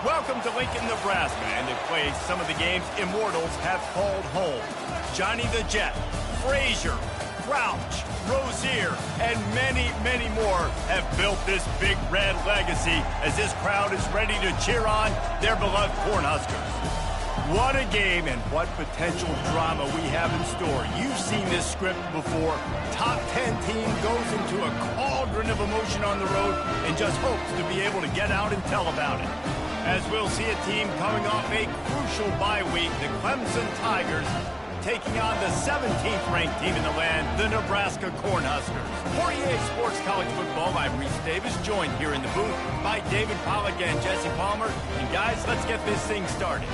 Welcome to Lincoln, Nebraska, and to play some of the games immortals have called home. Johnny the Jet, Frazier, Crouch, Rozier, and many, many more have built this big red legacy as this crowd is ready to cheer on their beloved Cornhuskers. What a game and what potential drama we have in store. You've seen this script before. Top 10 team goes into a cauldron of emotion on the road and just hopes to be able to get out and tell about it. As we'll see a team coming off a crucial bye week, the Clemson Tigers taking on the 17th ranked team in the land, the Nebraska Cornhuskers. For EA Sports College Football, I'm Reese Davis, joined here in the booth by David Pollack and Jesse Palmer. And guys, let's get this thing started.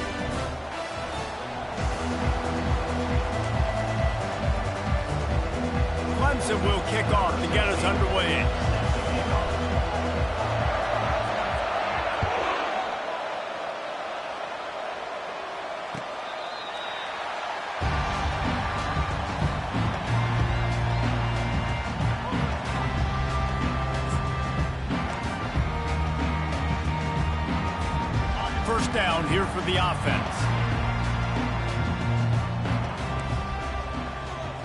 Clemson will kick off to get us underway. First down here for the offense.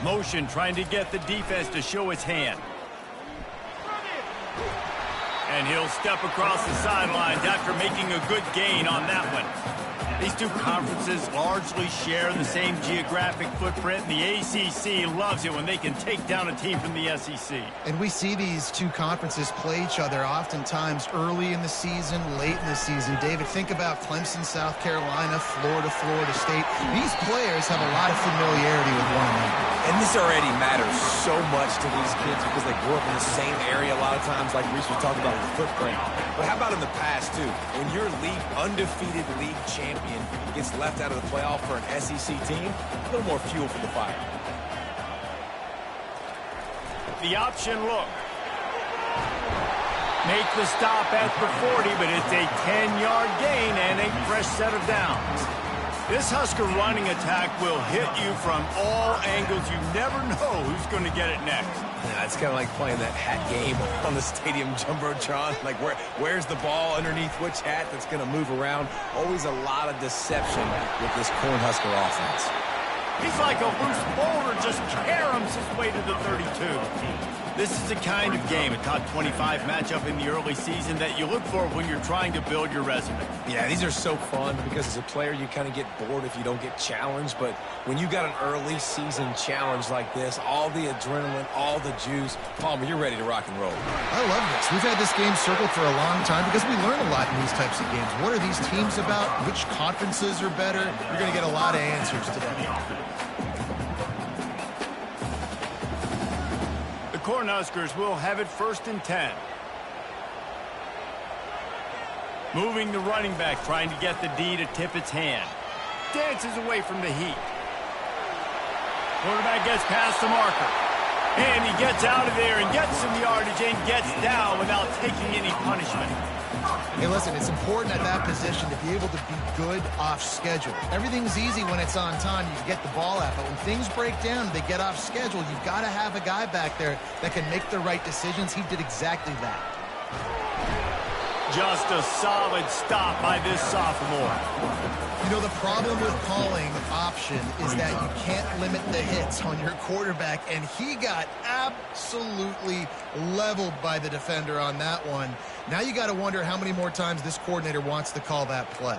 Motion trying to get the defense to show its hand. And he'll step across the sidelines after making a good gain on that one. These two conferences largely share the same geographic footprint, and the ACC loves it when they can take down a team from the SEC. And we see these two conferences play each other oftentimes early in the season, late in the season. David, think about Clemson, South Carolina, Florida, Florida State. These players have a lot of familiarity with one another. And this already matters so much to these kids because they grew up in the same area a lot of times, like Reese was talking about with the footprint. But how about in the past, too? When your undefeated league champion gets left out of the playoff for an SEC team, a little more fuel for the fire. The option look. Make the stop at the 40, but it's a 10-yard gain and a fresh set of downs. This Husker running attack will hit you from all angles. You never know who's going to get it next. Yeah, it's kind of like playing that hat game on the stadium jumbotron. Like, where's the ball underneath which hat that's going to move around? Always a lot of deception with this Cornhusker offense. He's like a loose boulder, just caroms his way to the 32. This is the kind of game, a top 25 matchup in the early season, that you look for when you're trying to build your resume. Yeah, these are so fun because as a player, you kind of get bored if you don't get challenged. But when you got an early season challenge like this, all the adrenaline, all the juice, Palmer, you're ready to rock and roll. I love this. We've had this game circled for a long time because we learn a lot in these types of games. What are these teams about? Which conferences are better? You're going to get a lot of answers today. Cornhuskers will have it 1st and 10. Moving the running back, trying to get the D to tip its hand. Dances away from the heat. Quarterback gets past the marker. And he gets out of there and gets some yardage and gets down without taking any punishment. Hey, listen, it's important at that position to be able to be good off schedule. Everything's easy when it's on time. You can get the ball out. But when things break down, they get off schedule, you've got to have a guy back there that can make the right decisions. He did exactly that. Just a solid stop by this sophomore. You know, the problem with calling option is that you can't limit the hits on your quarterback, and he got absolutely leveled by the defender on that one. Now you got to wonder how many more times this coordinator wants to call that play.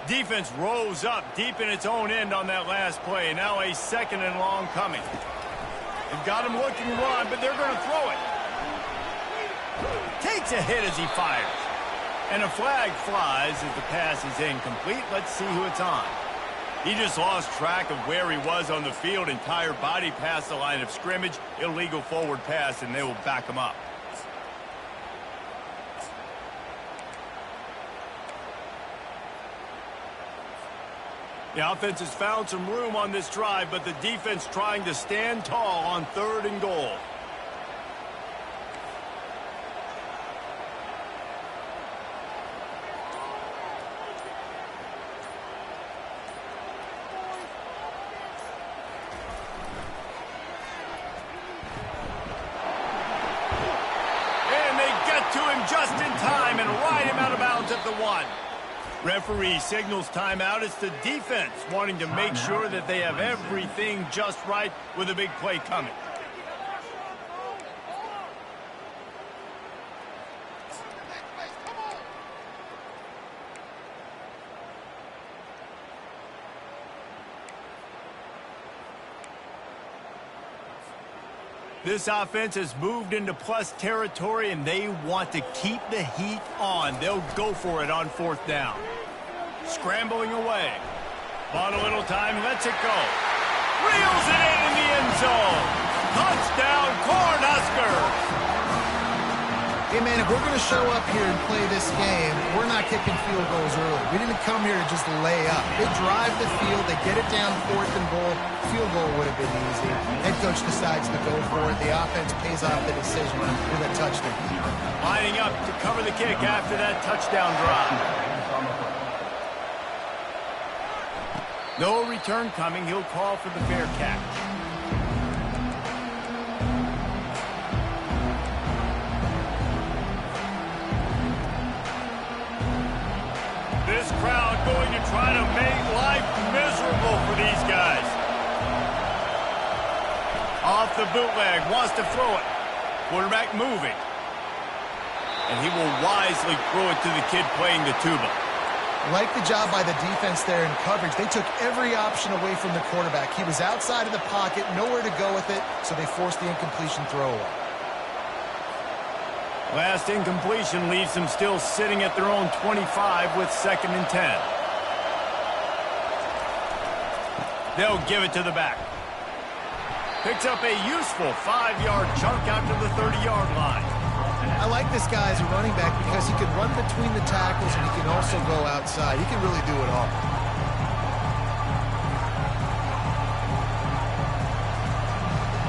Defense rose up deep in its own end on that last play. Now a 2nd and long coming. They've got him looking to run, but they're going to throw it. Takes a hit as he fires. And a flag flies as the pass is incomplete. Let's see who it's on. He just lost track of where he was on the field. Entire body past the line of scrimmage. Illegal forward pass, and they will back him up. The offense has found some room on this drive, but the defense trying to stand tall on 3rd and goal. at the 1. Referee signals timeout. It's the defense wanting to make sure that they have everything just right with a big play coming. This offense has moved into plus territory, and they want to keep the heat on. They'll go for it on 4th down. Scrambling away. On a little time, lets it go. Reels it in the end zone. Touchdown, Cornhuskers! Hey, man, if we're going to show up here and play this game, we're not kicking field goals early. We didn't come here to just lay up. They drive the field. They get it down 4th and goal. Field goal would have been easy. Head coach decides to go for it. The offense pays off the decision with a touchdown. Lining up to cover the kick after that touchdown drive. No return coming. He'll call for the fair catch. This crowd going to try to make life miserable for these guys. Off the bootleg, wants to throw it. Quarterback moving. And he will wisely throw it to the kid playing the tuba. Like the job by the defense there in coverage. They took every option away from the quarterback. He was outside of the pocket, nowhere to go with it, so they forced the incompletion throwaway. Last incompletion leaves them still sitting at their own 25 with 2nd and 10. They'll give it to the back. Picks up a useful 5-yard chunk out to the 30-yard line. I like this guy as a running back because he can run between the tackles and he can also go outside. He can really do it all.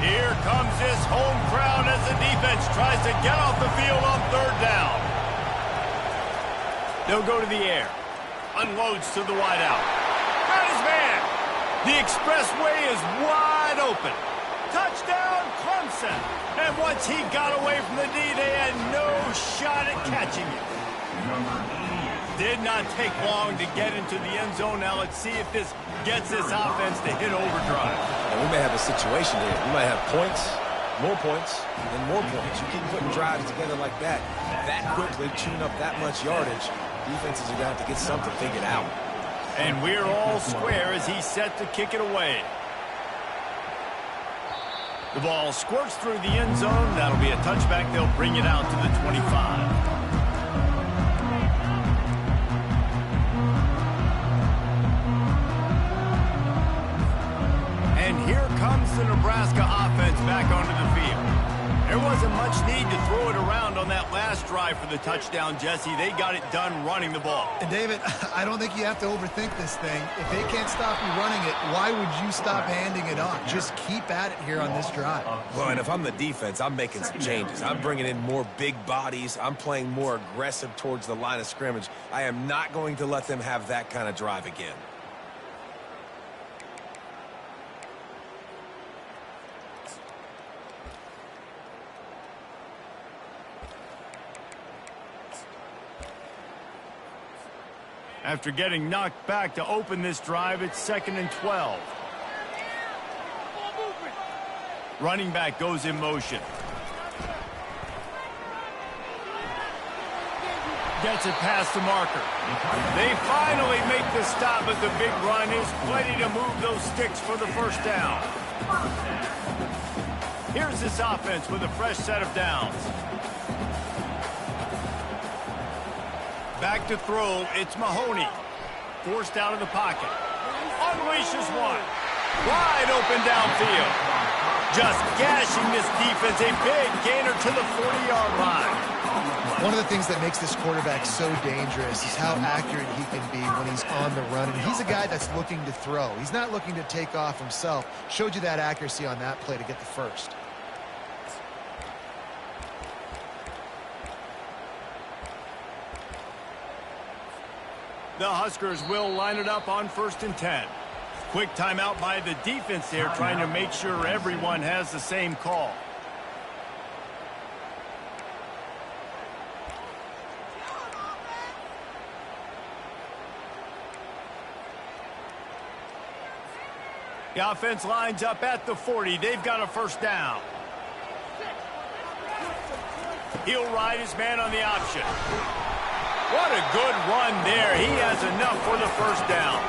Here comes this home crowd as the defense tries to get off the field on 3rd down. They'll go to the air. Unloads to the wideout. Got his man. The expressway is wide open. Touchdown, Clemson. And once he got away from the D, they had no shot at catching it. Did not take long to get into the end zone. Now let's see if this gets this offense to hit overdrive. And we may have a situation here. We might have points, and more points. You keep putting drives together like that quickly, chewing up that much yardage, defenses are going to have to get something figured out. And we're all square as he's set to kick it away. The ball squirts through the end zone. That'll be a touchback. They'll bring it out to the 25. Here comes the Nebraska offense back onto the field. There wasn't much need to throw it around on that last drive for the touchdown, Jesse. They got it done running the ball. And David, I don't think you have to overthink this thing. If they can't stop you running it, why would you stop handing it off? Just keep at it here on this drive. Well, and if I'm the defense, I'm making some changes. I'm bringing in more big bodies. I'm playing more aggressive towards the line of scrimmage. I am not going to let them have that kind of drive again. After getting knocked back to open this drive, it's 2nd and 12. Running back goes in motion. Gets it past the marker. They finally make the stop, but the big run is plenty to move those sticks for the 1st down. Here's this offense with a fresh set of downs. Back to throw, it's Mahoney. Forced out of the pocket. Unleashes one. Wide open downfield. Just gashing this defense. A big gainer to the 40-yard line. One of the things that makes this quarterback so dangerous is how accurate he can be when he's on the run. And he's a guy that's looking to throw. He's not looking to take off himself. Showed you that accuracy on that play to get the first. The Huskers will line it up on 1st and 10. Quick timeout by the defense there, trying to make sure everyone has the same call. The offense lines up at the 40. They've got a first down. He'll ride his man on the option. What a good run there. He has enough for the first down.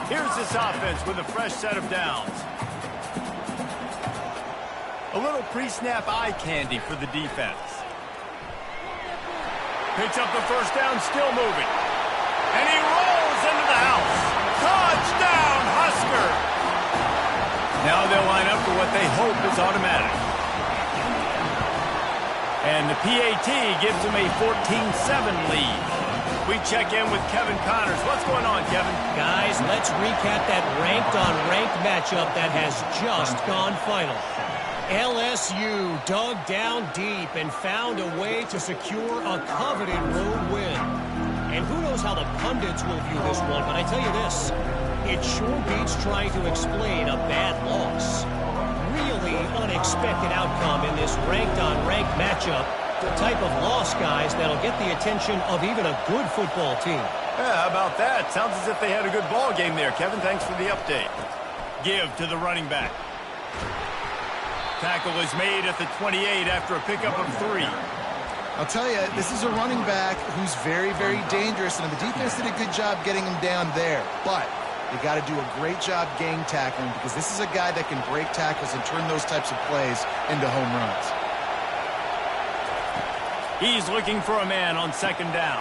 Here's this offense with a fresh set of downs. A little pre-snap eye candy for the defense. Picks up the first down, still moving. And he rolls into the house. Touchdown, Husker! Now they'll line up for what they hope is automatic. And the PAT gives them a 14-7 lead. We check in with Kevin Connors. What's going on, Kevin? Guys, let's recap that ranked-on-ranked matchup that has just gone final. LSU dug down deep and found a way to secure a coveted road win. And who knows how the pundits will view this one, but I tell you this, it sure beats trying to explain a bad loss. Really unexpected outcome in this ranked-on-ranked matchup. The type of loss, guys, that'll get the attention of even a good football team. Yeah, how about that? Sounds as if they had a good ball game there, Kevin. Thanks for the update. Give to the running back. Tackle is made at the 28 after a pickup of 3. I'll tell you, this is a running back who's very, very dangerous, and the defense did a good job getting him down there. But you got to do a great job gang tackling because this is a guy that can break tackles and turn those types of plays into home runs. He's looking for a man on second down.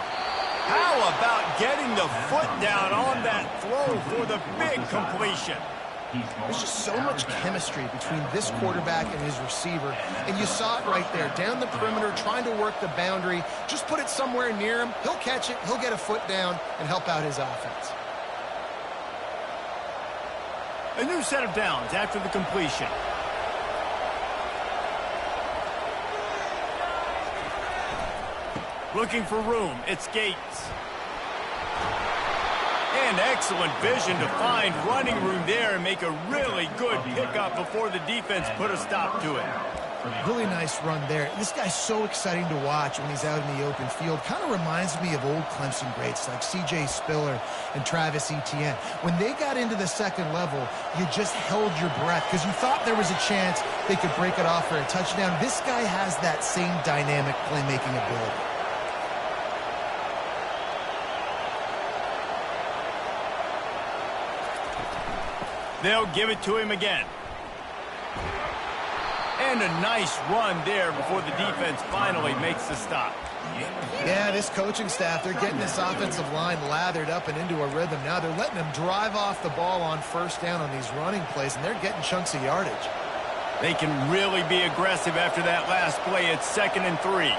How about getting the foot down on that throw for the big completion? There's just so much chemistry between this quarterback and his receiver, and you saw it right there, down the perimeter, trying to work the boundary. Just put it somewhere near him. He'll catch it, he'll get a foot down, and help out his offense. A new set of downs after the completion. Looking for room, it's Gates. And excellent vision to find running room there and make a really good pickup before the defense put a stop to it. Really nice run there. This guy's so exciting to watch when he's out in the open field. Kind of reminds me of old Clemson greats like C.J. Spiller and Travis Etienne. When they got into the second level, you just held your breath because you thought there was a chance they could break it off for a touchdown. This guy has that same dynamic playmaking ability. They'll give it to him again. And a nice run there before the defense finally makes the stop. Yeah, this coaching staff, they're getting this offensive line lathered up and into a rhythm. Now they're letting them drive off the ball on first down on these running plays, and they're getting chunks of yardage. They can really be aggressive after that last play. It's 2nd and 3.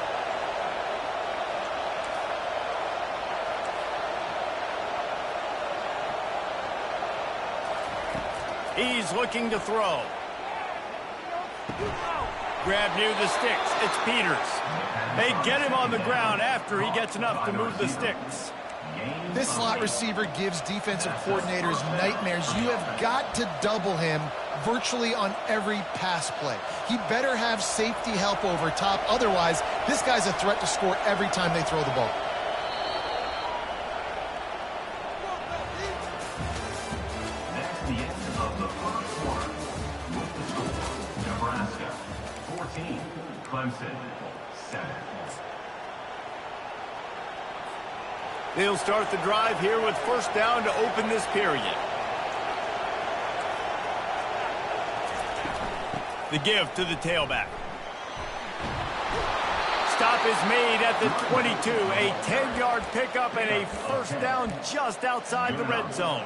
He's looking to throw. Grab near the sticks. It's Peters. They get him on the ground after he gets enough to move the sticks. This slot receiver gives defensive coordinators nightmares. You have got to double him virtually on every pass play. He better have safety help over top. Otherwise, this guy's a threat to score every time they throw the ball. Clemson, 7. They'll start the drive here with first down to open this period. The give to the tailback. Stop is made at the 22. A 10-yard pickup and a first down just outside the red zone.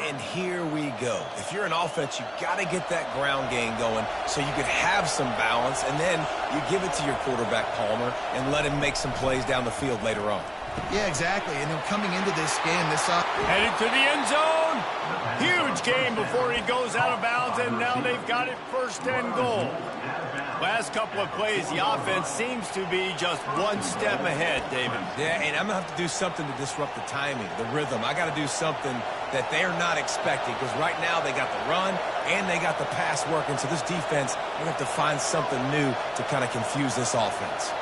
And here we go. If you're an offense, you got to get that ground game going so you can have some balance, and then you give it to your quarterback, Palmer, and let him make some plays down the field later on. Yeah, exactly. And then coming into this game, headed to the end zone. Huge game before he goes out of bounds, and now they've got it 1st and goal. Last couple of plays, the offense seems to be just one step ahead, David. Yeah, and I'm going to have to do something to disrupt the timing, the rhythm. I got to do something that they're not expecting because right now they got the run and they got the pass working. So this defense, they have to find something new to kind of confuse this offense.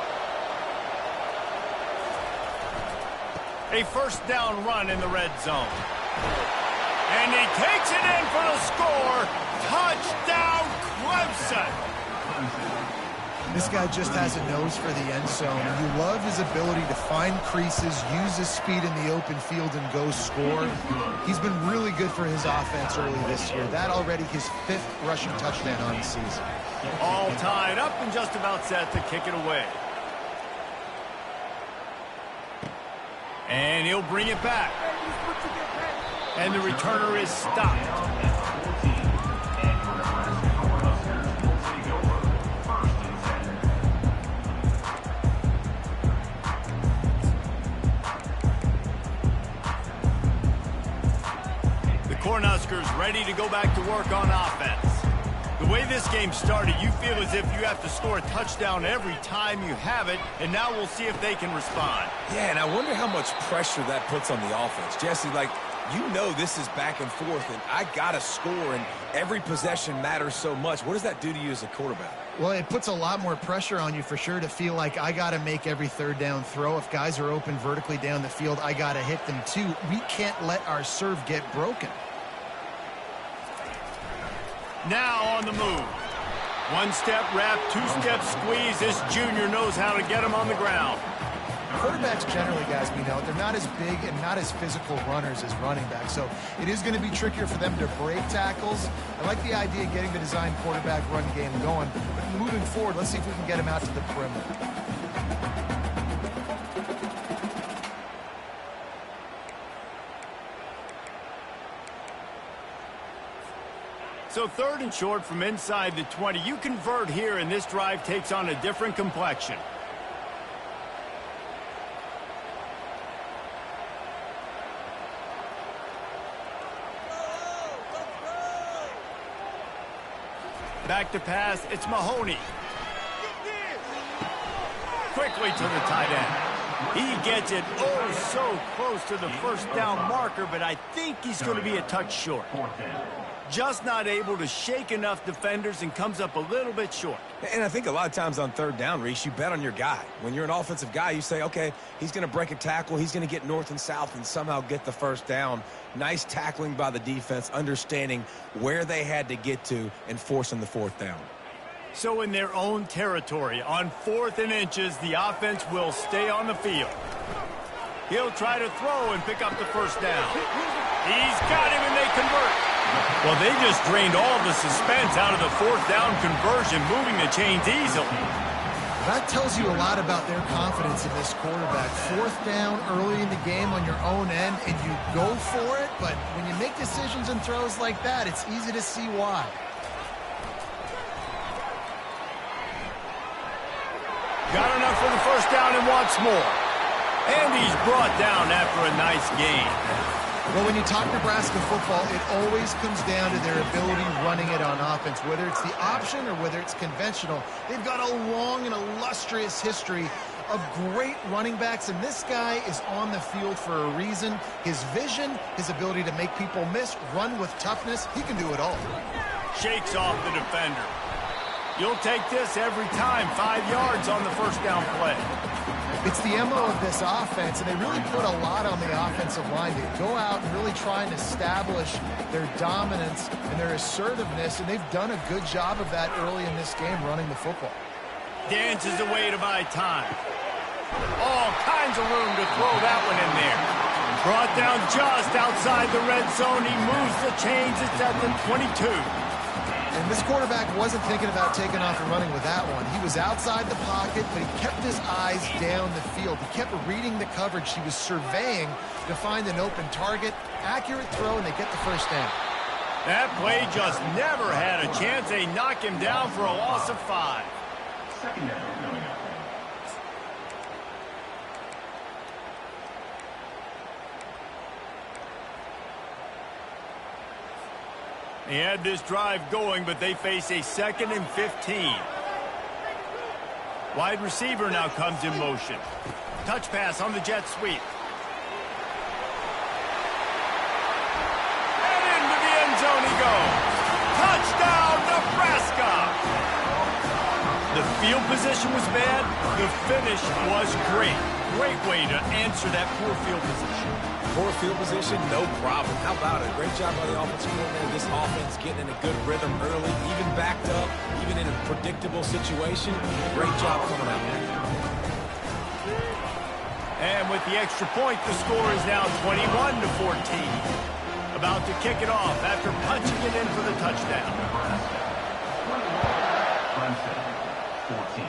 A first down run in the red zone. And he takes it in for the score. Touchdown, Clemson. This guy just has a nose for the end zone. And you love his ability to find creases, use his speed in the open field, and go score. He's been really good for his offense early this year. That already his 5th rushing touchdown on the season. All tied up and just about set to kick it away. And he'll bring it back. And the returner is stopped. Cornhuskers ready to go back to work on offense. The way this game started, you feel as if you have to score a touchdown every time you have it, and now we'll see if they can respond. Yeah, and I wonder how much pressure that puts on the offense. Jesse, like, you know this is back and forth, and I got to score, and every possession matters so much. What does that do to you as a quarterback? Well, it puts a lot more pressure on you for sure to feel like I got to make every third down throw. If guys are open vertically down the field, I got to hit them too. We can't let our serve get broken. Now on the move. One-step wrap, two-step squeeze. This junior knows how to get him on the ground. Quarterbacks generally, guys, we know, they're not as big and not as physical runners as running backs, so it is going to be trickier for them to break tackles. I like the idea of getting the design quarterback run game going, but moving forward, let's see if we can get him out to the perimeter. So 3rd and short from inside the 20. You convert here, and this drive takes on a different complexion. Back to pass, it's Mahoney. Quickly to the tight end. He gets it oh so close to the first down marker, but I think he's going to be a touch short. Just not able to shake enough defenders and comes up a little bit short. And I think a lot of times on 3rd down, Reese, you bet on your guy. When you're an offensive guy, you say, okay, he's going to break a tackle, he's going to get north and south and somehow get the first down. Nice tackling by the defense, understanding where they had to get to and forcing the 4th down. So in their own territory, on 4th and inches, the offense will stay on the field. He'll try to throw and pick up the first down. He's got him, and they convert. Well, they just drained all the suspense out of the 4th down conversion, moving the chains easily. That tells you a lot about their confidence in this quarterback. 4th down early in the game on your own end, and you go for it, but when you make decisions and throws like that, it's easy to see why. Got enough for the first down and wants more. And he's brought down after a nice gain. Well, when you talk Nebraska football, it always comes down to their ability running it on offense. Whether it's the option or whether it's conventional, they've got a long and illustrious history of great running backs, and this guy is on the field for a reason. His vision, his ability to make people miss, run with toughness, he can do it all. Shakes off the defender. You'll take this every time. 5 yards on the first down play. It's the MO of this offense, and they really put a lot on the offensive line to go out and really try and establish their dominance and their assertiveness, and they've done a good job of that early in this game running the football. Dances away to buy time. All kinds of room to throw that one in there. Brought down just outside the red zone. He moves the chains. It's at the 22. And this quarterback wasn't thinking about taking off and running with that one. He was outside the pocket, but he kept his eyes down the field. He kept reading the coverage. He was surveying to find an open target. Accurate throw, and they get the first down. That play just never had a chance. They knock him down for a loss of 5. Second down coming up. He had this drive going, but they face a 2nd and 15. Wide receiver now comes in motion. Touch pass on the jet sweep. And into the end zone he goes. Touchdown, Nebraska! The field position was bad. The finish was great. great way to answer that poor field position. Poor field position, no problem. How about it? Great job by the offensive coordinator. This offense getting in a good rhythm early, even backed up, even in a predictable situation. Great job coming out. And with the extra point, the score is now 21-14. About to kick it off after punching it in for the touchdown. Clemson, 14.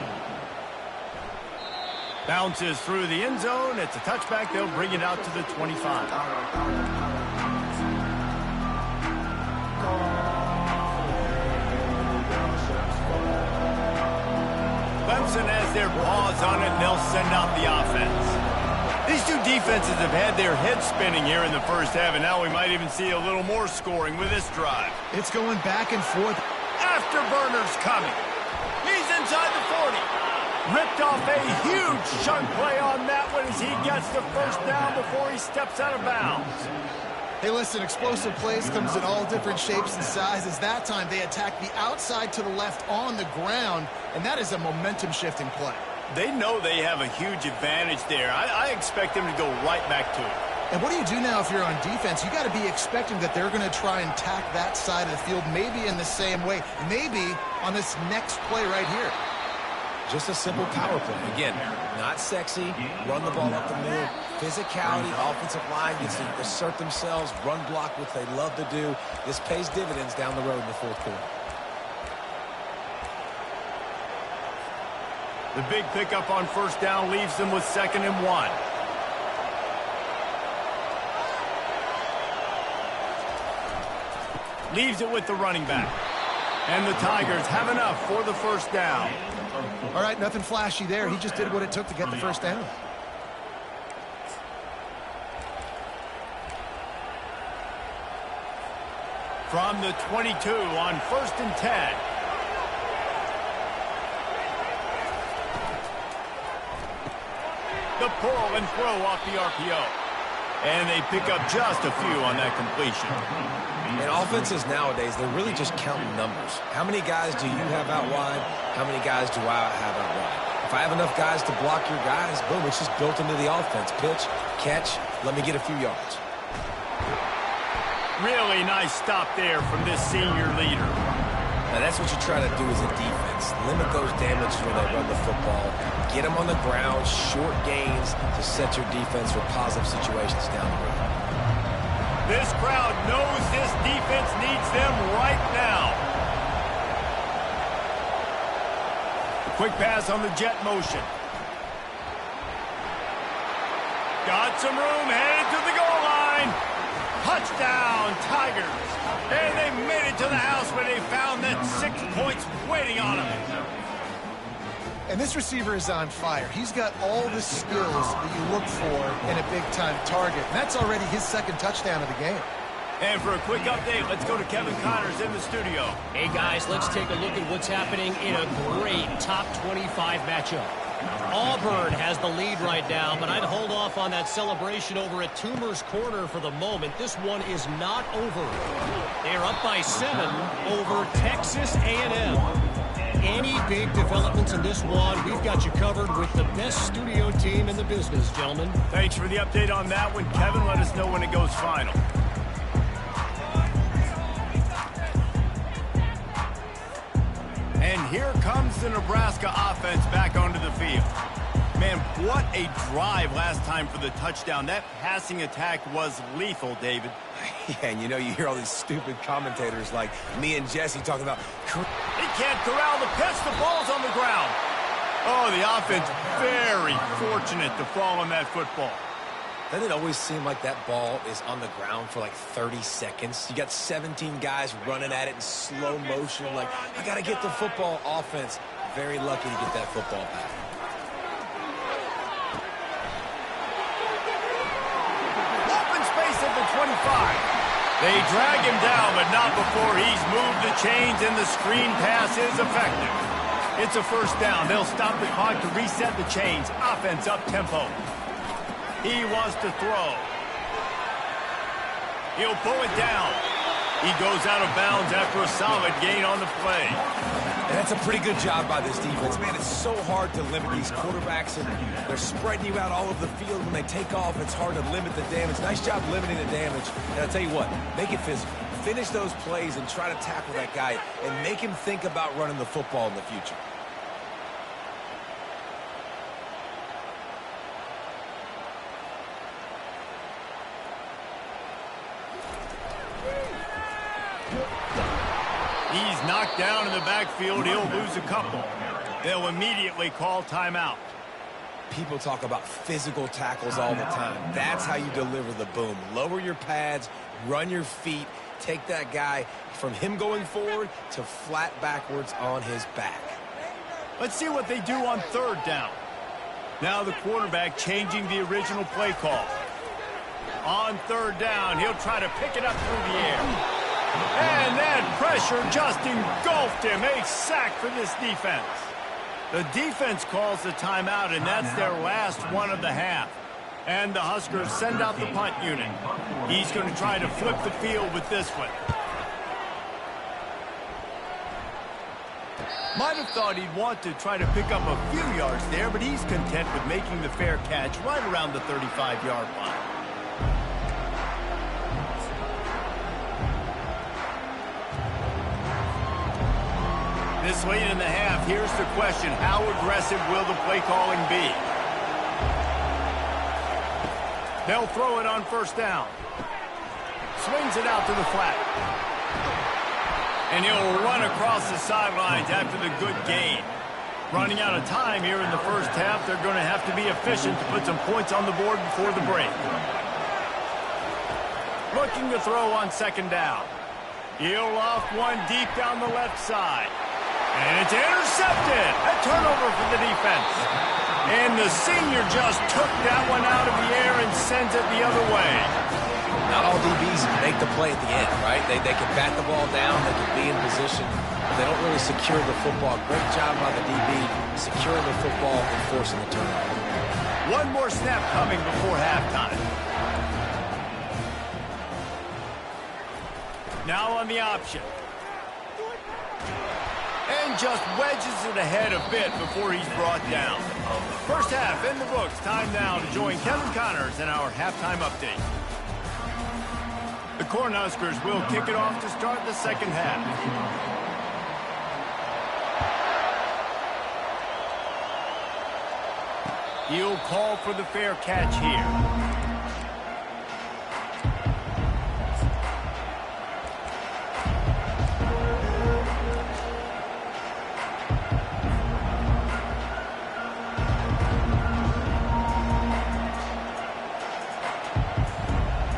Bounces through the end zone. It's a touchback. They'll bring it out to the 25. Clemson has their paws on it, and they'll send out the offense. These two defenses have had their heads spinning here in the first half, and now we might even see a little more scoring with this drive. It's going back and forth. Afterburner's coming. He's inside the 40. Ripped off a huge chunk play on that one as he gets the first down before he steps out of bounds. Hey, listen, explosive plays comes in all different shapes and sizes. That time they attack the outside to the left on the ground, and that is a momentum-shifting play. They know they have a huge advantage there. I expect them to go right back to it. And what do you do now if you're on defense? You got to be expecting that they're going to try and tack that side of the field, maybe in the same way, maybe on this next play right here. Just a simple power play. Again, not sexy, run the ball up the middle, physicality, offensive line gets to assert themselves, run block, which they love to do. This pays dividends down the road in the fourth quarter. The big pickup on first down leaves them with 2nd and 1. Leaves it with the running back. And the Tigers have enough for the first down. All right, nothing flashy there. He just did what it took to get the first down. From the 22 on 1st and 10. The pull and throw off the RPO. And they pick up just a few on that completion. And offenses nowadays, they're really just counting numbers. How many guys do you have out wide? How many guys do I have out wide? If I have enough guys to block your guys, boom, it's just built into the offense. Pitch, catch, let me get a few yards. Really nice stop there from this senior leader. Now that's what you try to do as a defense. Limit those damages when they run the football. Get them on the ground, short gains to set your defense for positive situations down the road. This crowd knows this defense needs them right now. Quick pass on the jet motion. Got some room, headed to the goal line. Touchdown, Tigers. And they made it to the house where they found that 6 points waiting on them. And this receiver is on fire. He's got all the skills that you look for in a big-time target. And that's already his 2nd touchdown of the game. And for a quick update, let's go to Kevin Connors in the studio. Hey, guys, let's take a look at what's happening in a great top 25 matchup. Auburn has the lead right now, but I'd hold off on that celebration over at Toomer's Corner for the moment. This one is not over. They're up by 7 over Texas A&M. Any big developments in this one, we've got you covered with the best studio team in the business, gentlemen. Thanks for the update on that one, Kevin. Let us know when it goes final. And here comes the Nebraska offense back onto the field. Man, what a drive last time for the touchdown. That passing attack was lethal, David. Yeah, and you know, you hear all these stupid commentators like me and Jesse talking about... He can't corral the pitch. The ball's on the ground. Oh, the offense very fortunate to fall on that football. Doesn't it always seem like that ball is on the ground for like 30 seconds? You got 17 guys running at it in slow motion. Like, I got to get the football. Offense, very lucky to get that football back. Open space at the 25. They drag him down, but not before he's moved the chains, and the screen pass is effective. It's a first down. They'll stop the clock to reset the chains. Offense up tempo. He wants to throw. He'll pull it down. He goes out of bounds after a solid gain on the play. And that's a pretty good job by this defense. Man, it's so hard to limit these quarterbacks, and they're spreading you out all over the field. When they take off, it's hard to limit the damage. Nice job limiting the damage. And I'll tell you what, make it physical. Finish those plays and try to tackle that guy and make him think about running the football in the future. He's knocked down in the backfield. He'll lose a couple. They'll immediately call timeout. People talk about physical tackles all the time. That's how you deliver the boom. Lower your pads, run your feet, take that guy from him going forward to flat backwards on his back. Let's see what they do on third down. Now the quarterback changing the original play call. On third down, he'll try to pick it up through the air. And that pressure just engulfed him. A sack for this defense. The defense calls the timeout, and that's their last one of the half. And the Huskers send out the punt unit. He's going to try to flip the field with this one. Might have thought he'd want to try to pick up a few yards there, but he's content with making the fair catch right around the 35-yard line. This late in the half, here's the question. How aggressive will the play calling be? They'll throw it on first down. Swings it out to the flat. And he'll run across the sidelines after the good gain. Running out of time here in the first half, they're going to have to be efficient to put some points on the board before the break. Looking to throw on second down. He'll loft one deep down the left side. And it's intercepted. A turnover for the defense. And the senior just took that one out of the air and sends it the other way. Not all DBs make the play at the end, right? They can bat the ball down, they can be in position, but they don't really secure the football. Great job by the DB securing the football and forcing the turnover. One more snap coming before halftime. Now on the option. And just wedges it ahead a bit before he's brought down. First half in the books. Time now to join Kevin Connors in our halftime update. The Cornhuskers will kick it off to start the second half. He'll call for the fair catch here.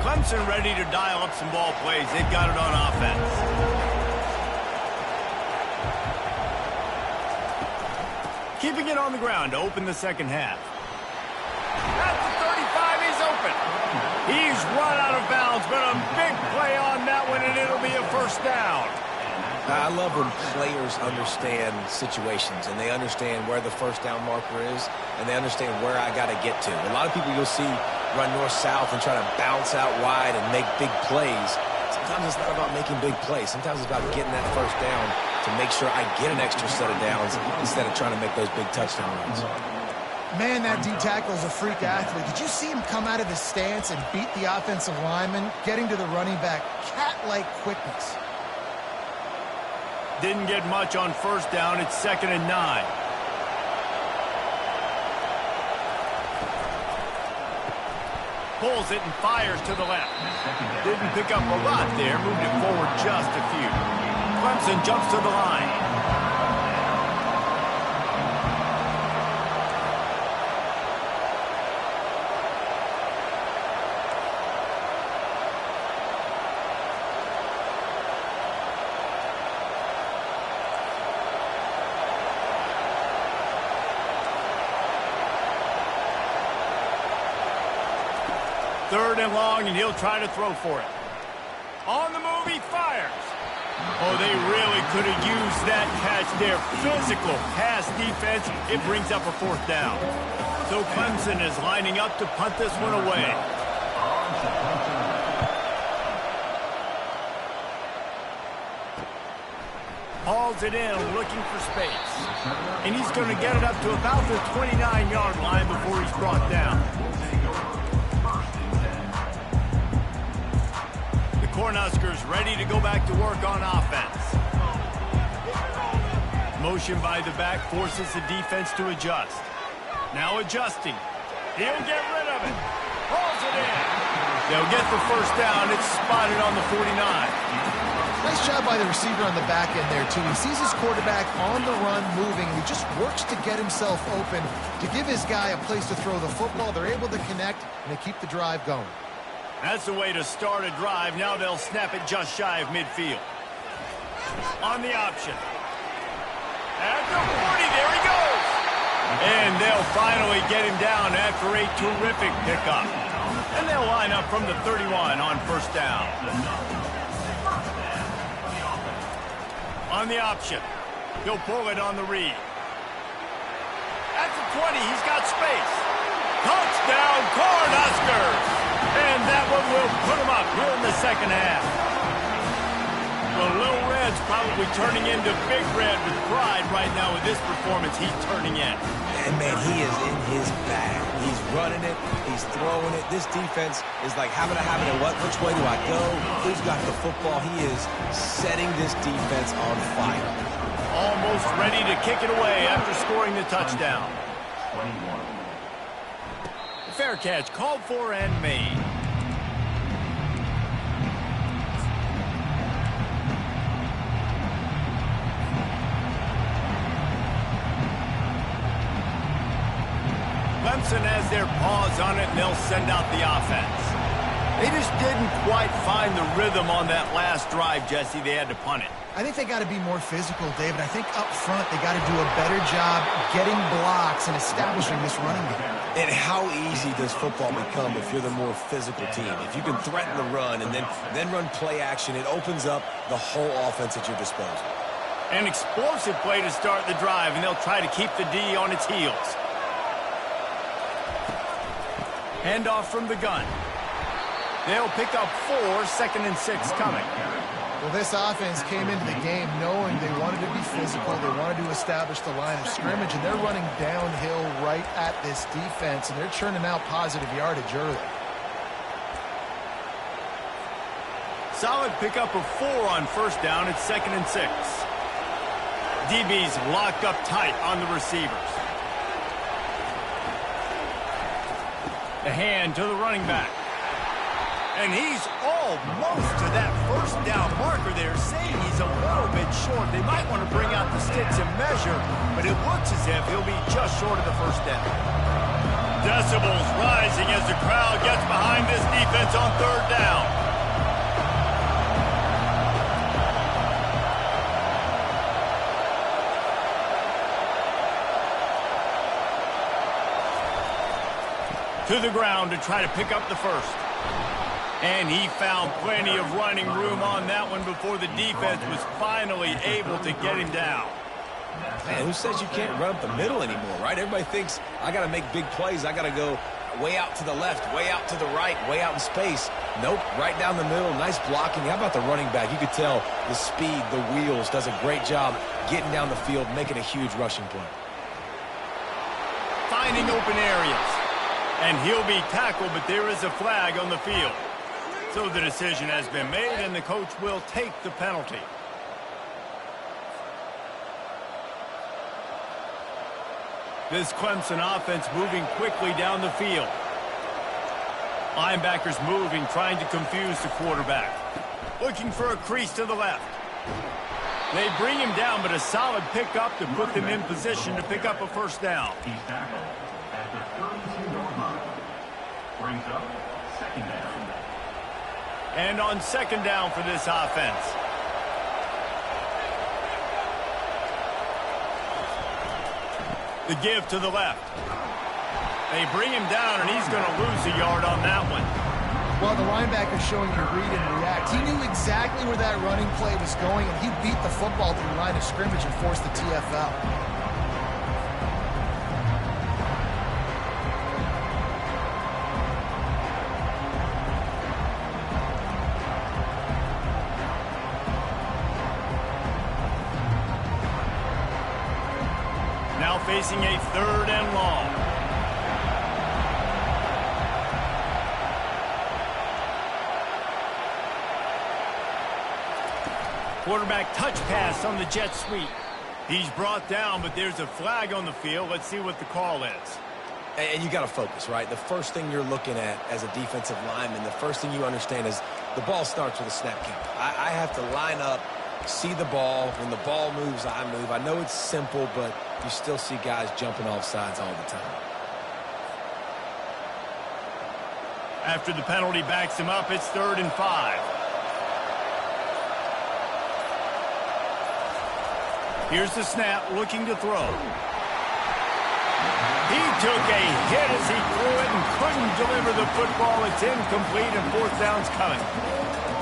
Clemson ready to dial up some ball plays. They've got it on offense. Keeping it on the ground to open the second half. At the 35, he's open. He's run out of bounds, but a big play on that one, and it'll be a first down. I love when players understand situations, and they understand where the first down marker is, and they understand where I got to get to. A lot of people you'll see run north-south and try to bounce out wide and make big plays. Sometimes it's not about making big plays. Sometimes it's about getting that first down to make sure I get an extra set of downs instead of trying to make those big touchdown runs. Man, that D-tackle is a freak athlete. Did you see him come out of his stance and beat the offensive lineman, getting to the running back? Cat-like quickness. Didn't get much on first down. It's 2nd and 9. Pulls it and fires to the left. Didn't pick up a lot there. Moved it forward just a few. Clemson jumps to the line. Third and long, and he'll try to throw for it. On the move, he fires. Oh, they really could have used that catch there. Physical pass defense. It brings up a fourth down. So Clemson is lining up to punt this one away. Hauls it in, looking for space. And he's going to get it up to about the 29-yard line before he's brought down. The Cornhuskers ready to go back to work on offense. Motion by the back forces the defense to adjust. Now adjusting. He'll get rid of it. Hauls it in. They'll get the first down. It's spotted on the 49. Nice job by the receiver on the back end there, too. He sees his quarterback on the run moving, and he just works to get himself open to give his guy a place to throw the football. They're able to connect, and they keep the drive going. That's the way to start a drive. Now they'll snap it just shy of midfield. On the option. At the 40, there he goes. And they'll finally get him down after a terrific pickup. And they'll line up from the 31 on first down. On the option. He'll pull it on the read. At the 20, he's got space. Touchdown, Cornhuskers! And that one will put him up here in the second half. The Little Red's probably turning into Big Red with pride right now with this performance he's turning in. And, man, he is in his bag. He's running it. He's throwing it. This defense is like having a habit of which way do I go? Who's got the football? He is setting this defense on fire. Almost ready to kick it away after scoring the touchdown. 21. Fair catch called for and made. Clemson has their paws on it, and they'll send out the offense. They just didn't quite find the rhythm on that last drive, Jesse. They had to punt it. I think they got to be more physical, David. I think up front they got to do a better job getting blocks and establishing this running game. And how easy does football become if you're the more physical team? If you can threaten the run and then run play action, it opens up the whole offense at your disposal. An explosive play to start the drive, and they'll try to keep the D on its heels. Handoff from the gun. They'll pick up 4, 2nd and 6 coming. Well, this offense came into the game knowing they wanted to be physical. They wanted to establish the line of scrimmage, and they're running downhill right at this defense, and they're churning out positive yardage early. Solid pickup of 4 on first down. It's 2nd and 6. DB's locked up tight on the receivers. The hand to the running back. And he's almost to that first down marker there, saying he's a little bit short. They might want to bring out the sticks and measure, but it looks as if he'll be just short of the first down. Decibels rising as the crowd gets behind this defense on third down. To the ground to try to pick up the first. And he found plenty of running room on that one before the defense was finally able to get him down. Man, who says you can't run up the middle anymore, right? Everybody thinks I got to make big plays. I got to go way out to the left, way out to the right, way out in space. Nope, right down the middle. Nice blocking. How about the running back? You could tell the speed, the wheels, does a great job getting down the field, making a huge rushing play. Finding open areas. And he'll be tackled, but there is a flag on the field. So the decision has been made, and the coach will take the penalty. This Clemson offense moving quickly down the field. Linebackers moving, trying to confuse the quarterback. Looking for a crease to the left. They bring him down, but a solid pickup to put them in position to pick up a first down. He's tackled at the 32-yard line. Brings up 2nd down. And on 2nd down for this offense. The give to the left. They bring him down, and he's going to lose a yard on that one. Well, the linebacker's showing you read and react. He knew exactly where that running play was going, and he beat the football to the line of scrimmage and forced the TFL. facing a 3rd and long. Quarterback touch pass on the jet sweep. He's brought down, but there's a flag on the field. Let's see what the call is. And you got to focus, right? The first thing you're looking at as a defensive lineman, the first thing you understand is the ball starts with a snap count. I have to line up, see the ball. When the ball moves, I move. I know it's simple, but you still see guys jumping off sides all the time. After the penalty backs him up, it's 3rd and 5. Here's the snap, looking to throw. He took a hit as he threw it and couldn't deliver the football. It's incomplete, and 4th down's coming.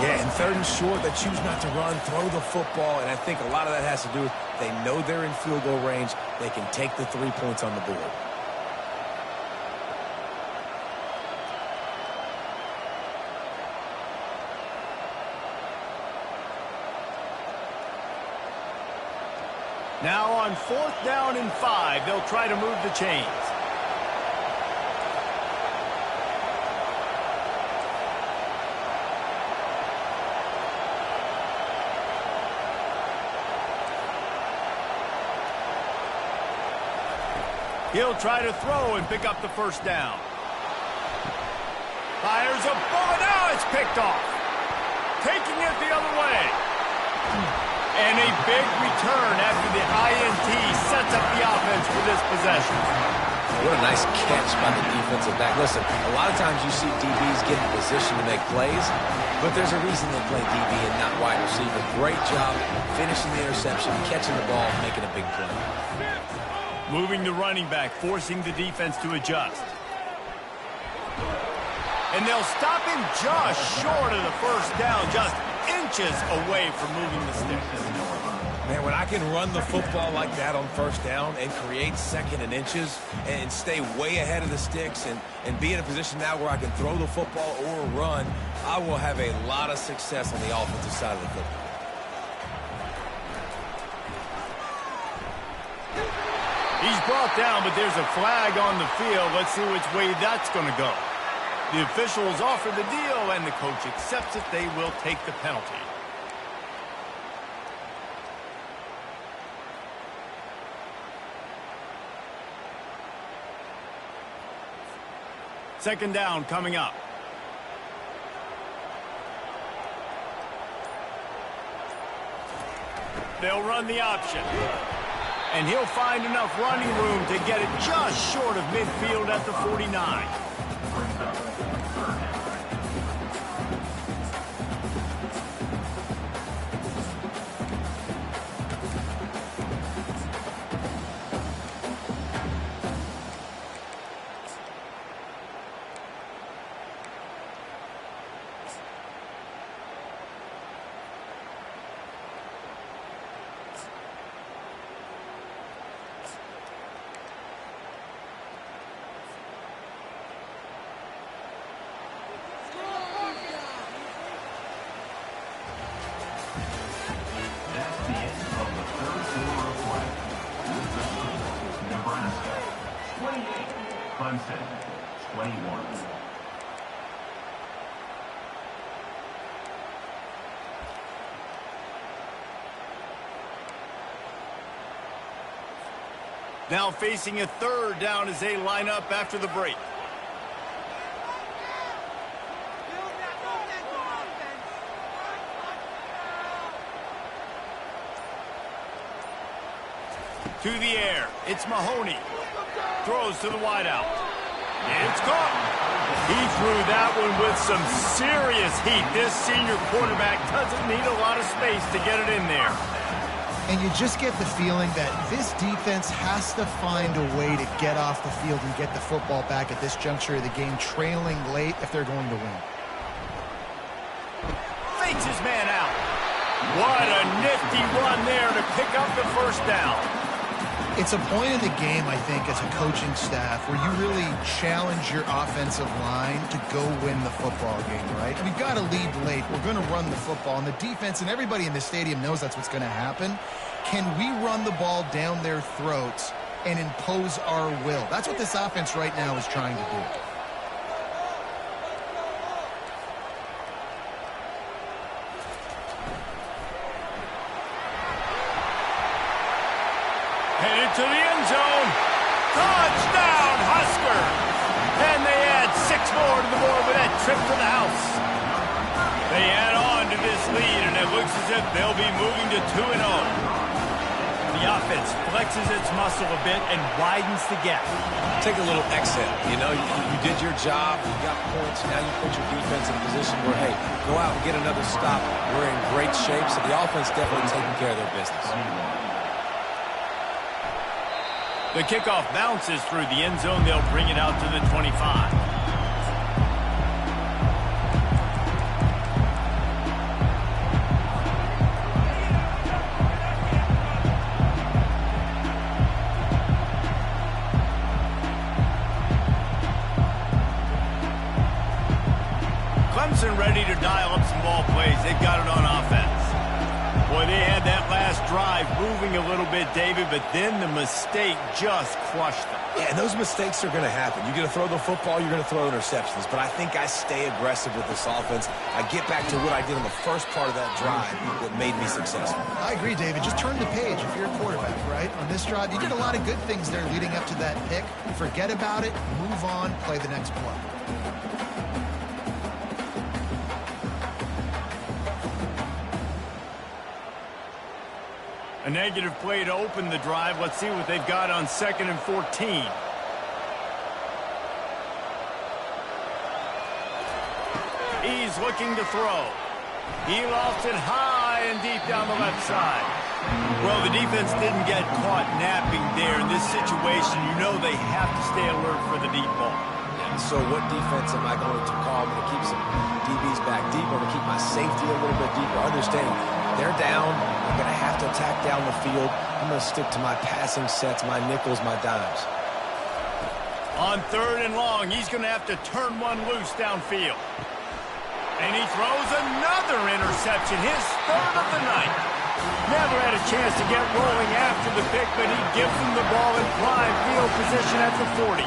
Yeah, and 3rd and short, they choose not to run, throw the football, and I think a lot of that has to do with they know they're in field goal range. They can take the 3 points on the board. Now on 4th down and 5, they'll try to move the chains. He'll try to throw and pick up the 1st down. Fires a bullet. Now it's picked off. Taking it the other way. And a big return after the INT sets up the offense for this possession. What a nice catch by the defensive back. Listen, a lot of times you see DBs get in position to make plays, but there's a reason they play DB and not wide receiver. Great job finishing the interception, catching the ball, making a big play. Moving the running back, forcing the defense to adjust. And they'll stop him just short of the 1st down, just inches away from moving the sticks. Man, when I can run the football like that on 1st down and create 2nd and inches and stay way ahead of the sticks and be in a position now where I can throw the football or run, I will have a lot of success on the offensive side of the football. He's brought down, but there's a flag on the field. Let's see which way that's going to go. The officials offer the deal, and the coach accepts it. They will take the penalty. Second down coming up. They'll run the option. And he'll find enough running room to get it just short of midfield at the 49. Clemson, 21. Now facing a 3rd down as they line up after the break. To the air, it's Mahoney. Throws to the wideout. It's caught. He threw that one with some serious heat. This senior quarterback doesn't need a lot of space to get it in there. And you just get the feeling that this defense has to find a way to get off the field and get the football back at this juncture of the game, trailing late if they're going to win. Fakes his man out. What a nifty run there to pick up the 1st down. It's a point in the game, I think, as a coaching staff where you really challenge your offensive line to go win the football game, right? We've got to lead late. We're going to run the football. And the defense and everybody in the stadium knows that's what's going to happen. Can we run the ball down their throats and impose our will. That's what this offense right now is trying to do. Headed to the end zone. Touchdown, Huskers! And they add 6 more to the board with that trip to the house. They add on to this lead, and it looks as if they'll be moving to 2-0. The offense flexes its muscle a bit and widens the gap. Take a little exit. You know, you did your job. You got points. Now you put your defense in a position where, hey, go out and get another stop. We're in great shape, so the offense definitely taking care of their business. The kickoff bounces through the end zone. They'll bring it out to the 25. Clemson ready to dial up some ball plays. They've got it on offense. Boy, they had that last drive moving a little bit, David, but then the mistake just crushed them. Yeah, and those mistakes are going to happen. You're going to throw the football, you're going to throw interceptions. But I think I stay aggressive with this offense. I get back to what I did on the first part of that drive that made me successful. I agree, David. Just turn the page if you're a quarterback, right? On this drive, you did a lot of good things there leading up to that pick. Forget about it, move on, play the next play. A negative play to open the drive. Let's see what they've got on 2nd and 14. He's looking to throw. He lost it high and deep down the left side. Well, the defense didn't get caught napping there. In this situation, you know they have to stay alert for the deep ball. So what defense am I going to call? I'm going to keep some DBs back deep. I'm going to keep my safety a little bit deeper. Understand, they're down. I'm going to have to attack down the field. I'm going to stick to my passing sets, my nickels, my dimes. On 3rd and long, he's going to have to turn one loose downfield. And he throws another interception, his 3rd of the night. Never had a chance to get rolling after the pick, but he gives them the ball in prime field position at the 40.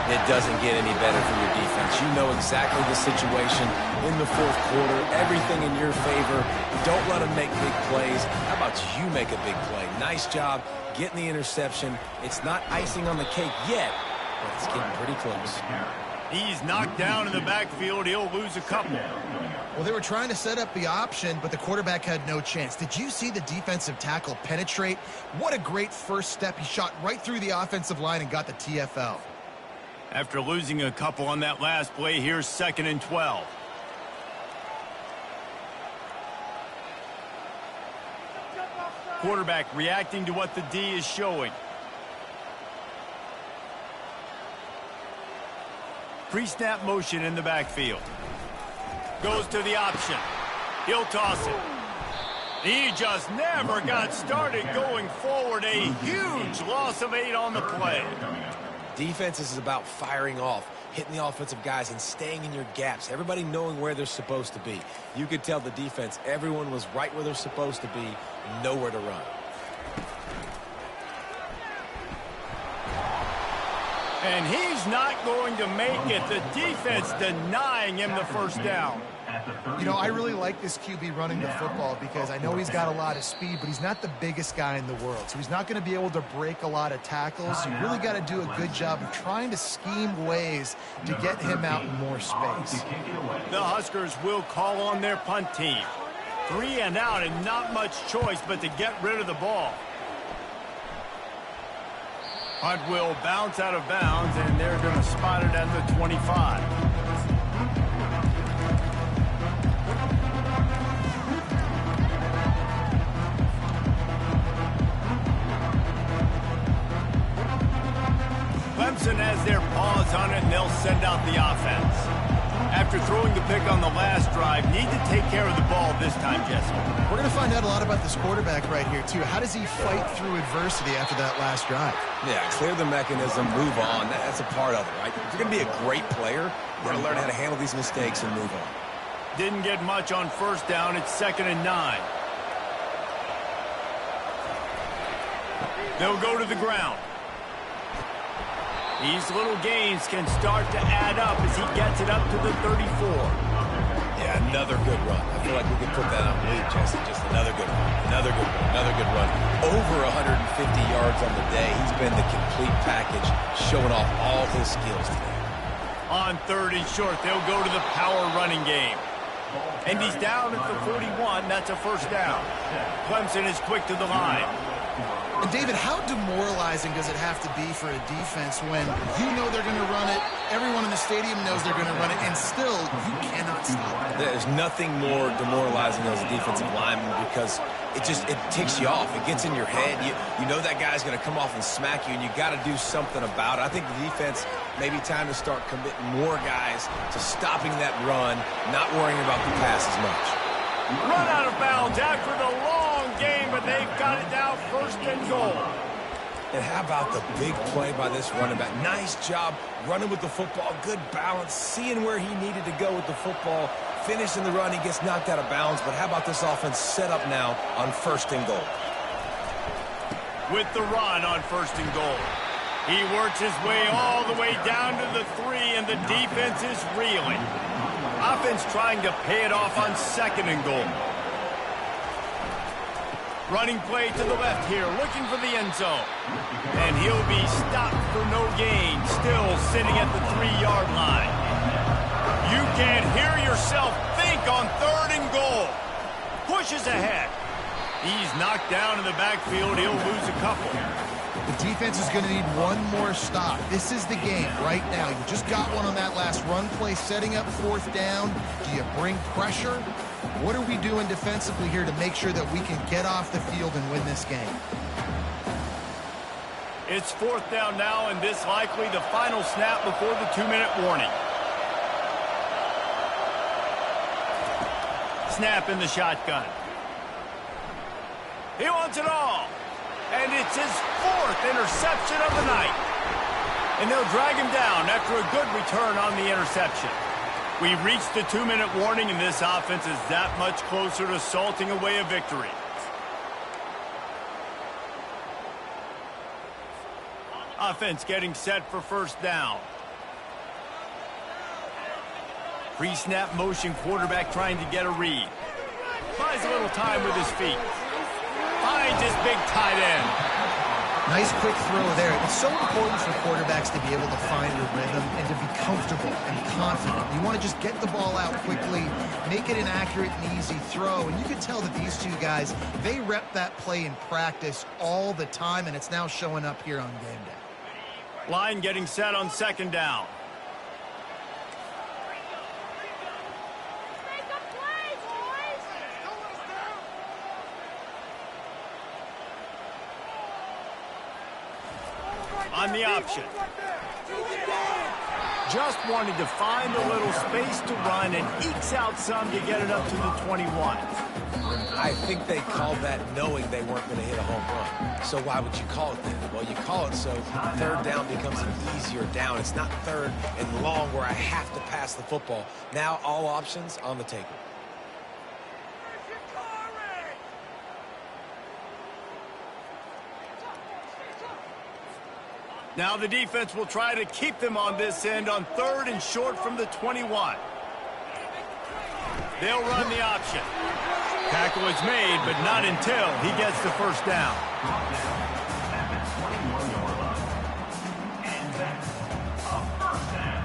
It doesn't get any better for your defense. You know exactly the situation in the 4th quarter. Everything in your favor. Don't let them make big plays. How about you make a big play? Nice job getting the interception. It's not icing on the cake yet, but it's getting pretty close. He's knocked down in the backfield. He'll lose a couple. Well, they were trying to set up the option, but the quarterback had no chance. Did you see the defensive tackle penetrate? What a great first step. He shot right through the offensive line and got the TFL. After losing a couple on that last play, here's 2nd and 12. Quarterback reacting to what the D is showing. Pre-snap motion in the backfield. Goes to the option. He'll toss it. He just never got started going forward. A huge loss of 8 on the play. Defense is about firing off, hitting the offensive guys, and staying in your gaps. Everybody knowing where they're supposed to be. You could tell the defense, everyone was right where they're supposed to be, nowhere to run. And he's not going to make it. The defense denying him the first down. You know, I really like this QB running the football because I know he's got a lot of speed, but he's not the biggest guy in the world. So he's not going to be able to break a lot of tackles. You really got to do a good job of trying to scheme ways to get him out in more space. The Huskers will call on their punt team. 3 and out and not much choice but to get rid of the ball. Punt will bounce out of bounds, and they're going to spot it at the 25. Clemson has their paws on it, and they'll send out the offense. After throwing the pick on the last drive, need to take care of the ball this time, Jesse. We're going to find out a lot about this quarterback right here, too. How does he fight through adversity after that last drive? Yeah, clear the mechanism, move on. That's a part of it, right? If you're going to be a great player, you got to learn how to handle these mistakes and move on. Didn't get much on first down. It's 2nd and 9. They'll go to the ground. These little gains can start to add up as he gets it up to the 34. Yeah, another good run. I feel like we could put that on lead, Jesse. Just another good run, another good run, another good run. Over 150 yards on the day. He's been the complete package, showing off all his skills today. On 3rd and short, they'll go to the power running game. And he's down at the 41. That's a first down. Clemson is quick to the line. And David, how demoralizing does it have to be for a defense when you know they're going to run it, everyone in the stadium knows they're going to run it, and still you cannot stop it? There's nothing more demoralizing as a defensive lineman because it ticks you off. It gets in your head. You know that guy's going to come off and smack you, and you got to do something about it. I think the defense maybe time to start committing more guys to stopping that run, not worrying about the pass as much. Run out of bounds after the long game, but they've got it down 1st and goal. And how about the big play by this running back? Nice job running with the football, good balance, seeing where he needed to go with the football, finishing the run. He gets knocked out of bounds, but how about this offense set up now on 1st and goal? With the run on 1st and goal. He works his way all the way down to the 3, and the defense is reeling. Offense trying to pay it off on 2nd and goal. Running play to the left here, looking for the end zone. And he'll be stopped for no gain, still sitting at the 3-yard line. You can hear yourself think on 3rd and goal. Pushes ahead. He's knocked down in the backfield. He'll lose a couple. The defense is going to need one more stop. This is the game right now. You just got one on that last run play, setting up 4th down. Do you bring pressure? What are we doing defensively here to make sure that we can get off the field and win this game? It's 4th down now, and this likely the final snap before the 2-minute warning. Snap in the shotgun. He wants it all. And it's his 4th interception of the night. And they'll drag him down after a good return on the interception. We've reached the 2-minute warning, and this offense is that much closer to salting away a victory. Offense getting set for 1st down. Pre-snap motion quarterback trying to get a read. Buys a little time with his feet. Finds his big tight end. Nice quick throw there. It's so important for quarterbacks to be able to find a rhythm and to be comfortable and confident. You want to just get the ball out quickly, make it an accurate and easy throw. And you can tell that these two guys, they rep that play in practice all the time, and it's now showing up here on game day. Line getting set on 2nd down. On the option. Just wanted to find a little space to run and ekes out some to get it up to the 21. I think they called that knowing they weren't going to hit a home run. So why would you call it that? Well, you call it so 3rd down becomes an easier down. It's not 3rd and long where I have to pass the football. Now all options on the table. Now the defense will try to keep them on this end on 3rd and short from the 21. They'll run the option. Tackle is made, but not until he gets the 1st down.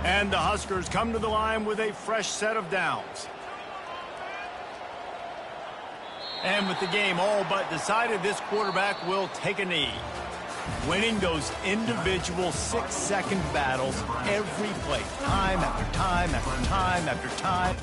And the Huskers come to the line with a fresh set of downs. And with the game all but decided, this quarterback will take a knee. Winning those individual 6-second battles every play, time after time after time after time.